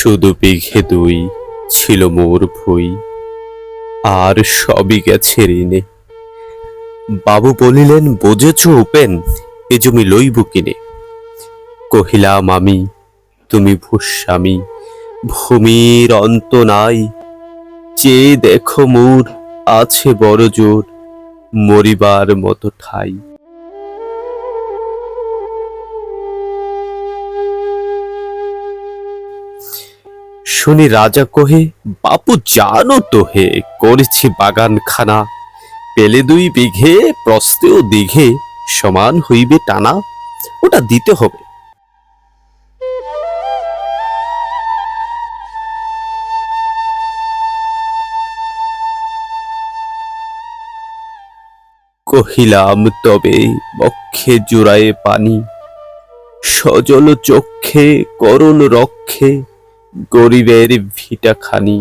শুধু বিঘে দুই ছিল মোর ভুই, আর সবই গেছে ঋণে। বাবু বলিলেন, বোঝেছ উপেন, এ জমি লইব কিনে। কহিলাম আমি, তুমি ভূস্বামী, ভূমির অন্ত নাই। যে দেখো মোর আছে বড় জোর, মরিবার মতো ঠাই। শুনি রাজা কহে, বাপু জানো তো হে, করেছি বাগানখানা। পেলে দুই বিঘে, প্রস্থেও দিঘে, সমান হইবে টানা, ওটা দিতে হবে। কহিলাম, তবে বক্ষে জোড়ায়ে পানি, সজল চক্ষে করুণ রক্ষে, গরিবের ভিটাখানি।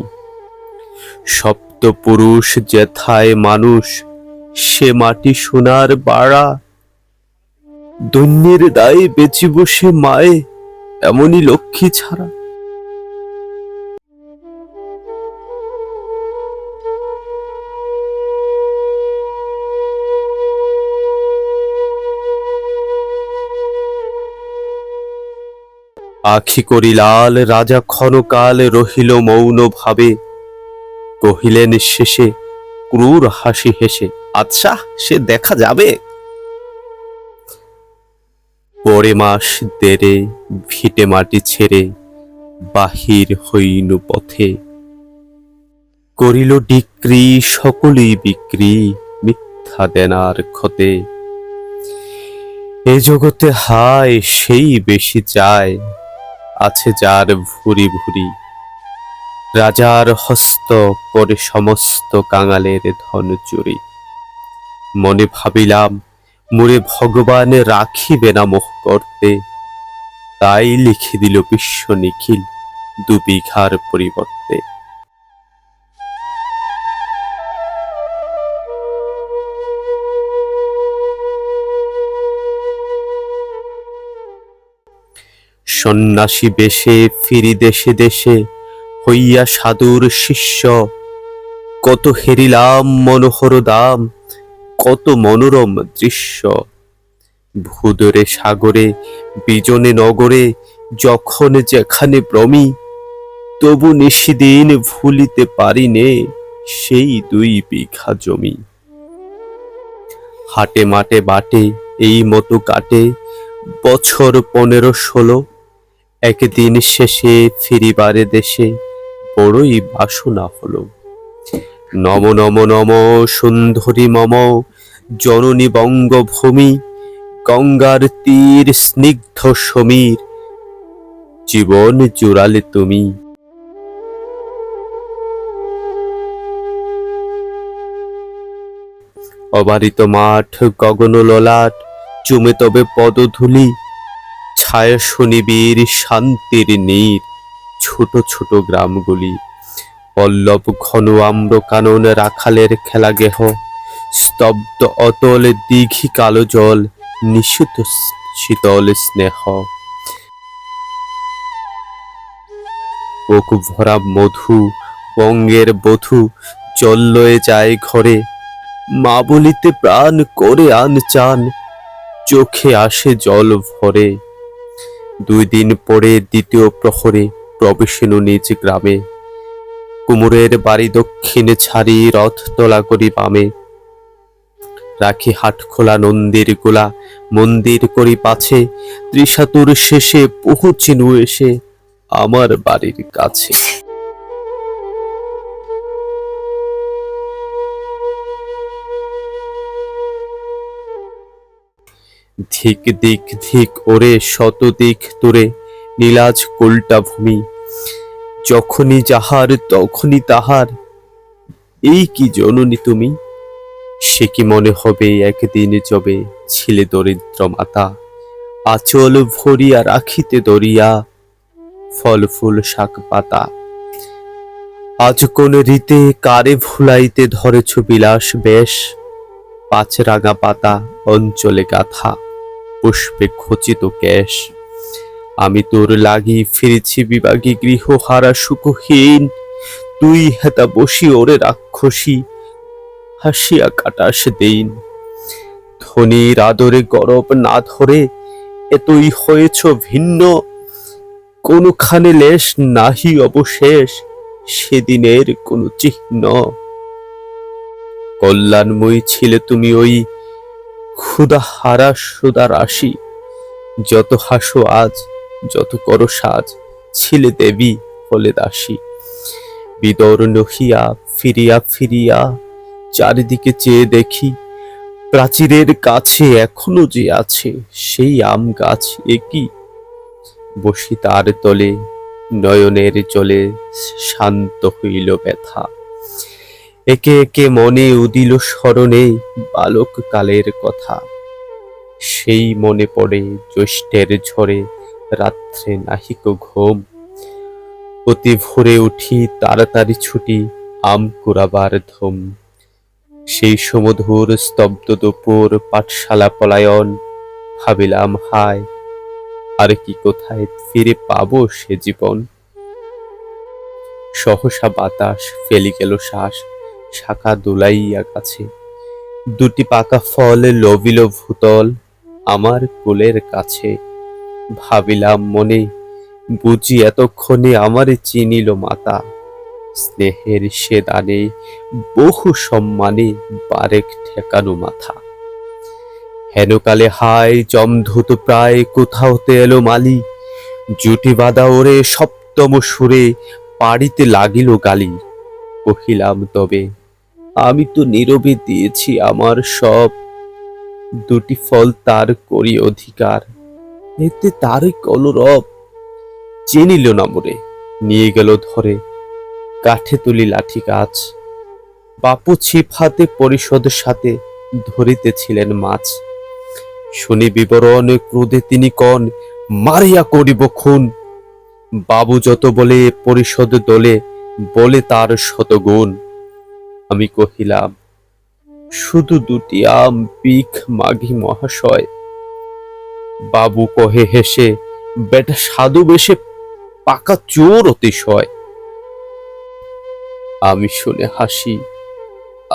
সপ্তপুরুষ যেথায় মানুষ, সে মাটি সোনার বাড়া। দৈন্যের দায়ে বেঁচে বসে মায়ে, এমনই লক্ষ্মী ছাড়া। আখি করি লাল, রাজা ক্ষণকাল রহিল মৌন ভাবে। কহিলেন শেষে ক্রূর হাসি হেসে, আচ্ছা সে দেখা যাবে। পরে মাস দেড়ে ভিটে মাটি ছেড়ে বাহির হইনু পথে। করিল ডিক্রি সকলই বিক্রি, মিথ্যা দেনার ক্ষতে। এ জগতে হায় সেই বেশি চায়, আছে যার ভুরি ভুরি। রাজার হস্ত করে সমস্ত কাঙালের ধন চুরি। মনে ভাবিলাম, মোরে ভগবান রাখিবে না মোহ করতে। তাই লিখে দিল বিশ্ব নিখিল, 2 বিঘার পরিবর্তে। সন্ন্যাসী বেশে ফিরি দেশে দেশে, হইয়া সাধুর শিষ্য। কত হেরিলাম মনোহর দাম, কত মনোরম দৃশ্য। ভূদরে সাগরে বিজনে নগরে, যখন যেখানে ভ্রমি। তবু নিশিদিন ভুলিতে পারি নে, সেই 2 বিঘা জমি। হাটে মাটে বাটে এই মতো কাটে, বছর 15-16। একদিন শেষে ফিরিবারে দেশে, বড়ই বাসনা হলো। নম নম নম সুন্দরী মম, জননী বঙ্গভূমি। গঙ্গার তীর স্নিগ্ধ সমীর, জীবন জুড়ালে তুমি। অবারিত মাঠ, গগন ললাট, চুমে তবে পদধূলি। ছায়া শনিবীর শান্তির নীর, ছোট ছোট গ্রামগুলি। পল্লব ঘন আম্র কানন, রাখালের খেলা গেহ। স্তব্ধ অতল দিঘি কালো জল, নিশুত শীতল স্নেহ। বুক ভরা মধু, বঙ্গের বধূ, জল লয়ে যায় ঘরে। মা বলিতে প্রাণ করে আন চান, চোখে আসে জল ভরে। 2 দিন পরে দ্বিতীয় প্রহরে, প্রবেশেনু নিজ গ্রামে। কুমুরের বাড়ি দক্ষিণে ছাড়ি, রথ তোলা করি বামে। রাখি হাট খোলা নন্দীর গোলা, মন্দির করি পাছে। ত্রিশাতুর শেষে পৌঁছিনু এসে, আমার বাড়ির কাছে। ধিক দিক ধিক ওরে, শত দিক তোরে, নীলাজ কোলটা ভূমি। যখনই যাহার তখনই তাহার, এই কি জননী তুমি। সে কি মনে হবে একদিন যবে, ছিলে দরিদ্র মাতা। আঁচল ভরিয়া রাখিতে দরিয়া, ফল ফুল শাক পাতা। আজ কোন রীতে কারে ভুলাইতে ধরেছ বিলাস বেশ। 5 রাঙা পাতা অঞ্চলে গাথা, পুষ্পে খচিত কেশ। আমি তোর লাগি ফিরেছি বিভাগী গৃহহারা সুখহীন, তুই হেতা বসি ওরে রাক্ষসী, হাসিয়া কাটাস দিন। ধনির আদরে গরব না ধরে এতই হয়েছ ভিন্ন, কোনখানে লেশ নাহি অবশেষ সেদিনের কোনো চিহ্ন। কল্যাণময়ী ছিলে তুমি ওই ক্ষুধাহারা সুদা রাশি, যত হাসো আজ যত করো সাজ, ছিলে দেবী হলে দাসী। বিদর নহিয়া ফিরিয়া ফিরিয়া চারিদিকে চেয়ে দেখি, প্রাচীরের কাছে এখনো যে আছে সেই আম গাছ, একই বসি তার তলে নয়নের জলে শান্ত হইল ব্যথা। একে একে মনে উদিল স্মরণে বালক কালের কথা, সেই মনে পড়ে জ্যৈষ্ঠের ঝড়ে রাত্রে নাহিক ঘুম, অতি ভোরে উঠি তাড়াতাড়ি ছুটি আম কুড়াবার ধুম। সেই সুমধুর স্তব্ধ দুপুর পাঠশালা পলায়ন, ভাবিলাম হায় আর কি কোথায় ফিরে পাবো সে জীবন। সহসা বাতাস ফেলি গেল শ্বাস, শাখা দুলাইয়া গাছে, দুটি পাকা ফল লবিল ভূতল আমার কোলের কাছে। ভাবিলাম মনে, বুঝি এতক্ষণে আমার চিনিল মাতা, স্নেহের সে দানে বহু সম্মানে বারেক ঠেকানো মাথা। হেনকালে হায় জমধূত প্রায় কোথাওতে এলো মালি, জুটি বাঁধা ওরে সপ্তম সুরে পাড়িতে লাগিল গালি। কহিলাম তবে আমি তো নীরবে দিয়েছি আমার সব, দুটি ফল তার করি অধিকার, এতে তারই কলরব। চিনিল না মোরে, নিয়ে গেল ধরে কাঠে তুলি লাঠি গাছ, বাপু ছিপ হাতে পরিষদ সাথে ধরিতেছিলেন মাছ। শুনি বিবরণ ক্রোধে তিনি কন, মারিয়া করিব খুন। বাবু যত বলে পরিষদ দলে, বলে তার শতগুণ। আমি কহিলাম, শুধু দুটি আম ভিখ মাগি মহাশয়। বাবু কহে হেসে, বেটা সাধু বেশে পাকা চোর অতিশয়। আমি শুনে হাসি,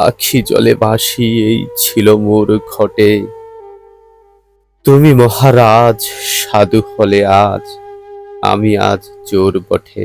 আখি জলে ভাসি, এই ছিল মোর ঘটে। তুমি মহারাজ সাধু হলে আজ, আমি আজ চোর বটে।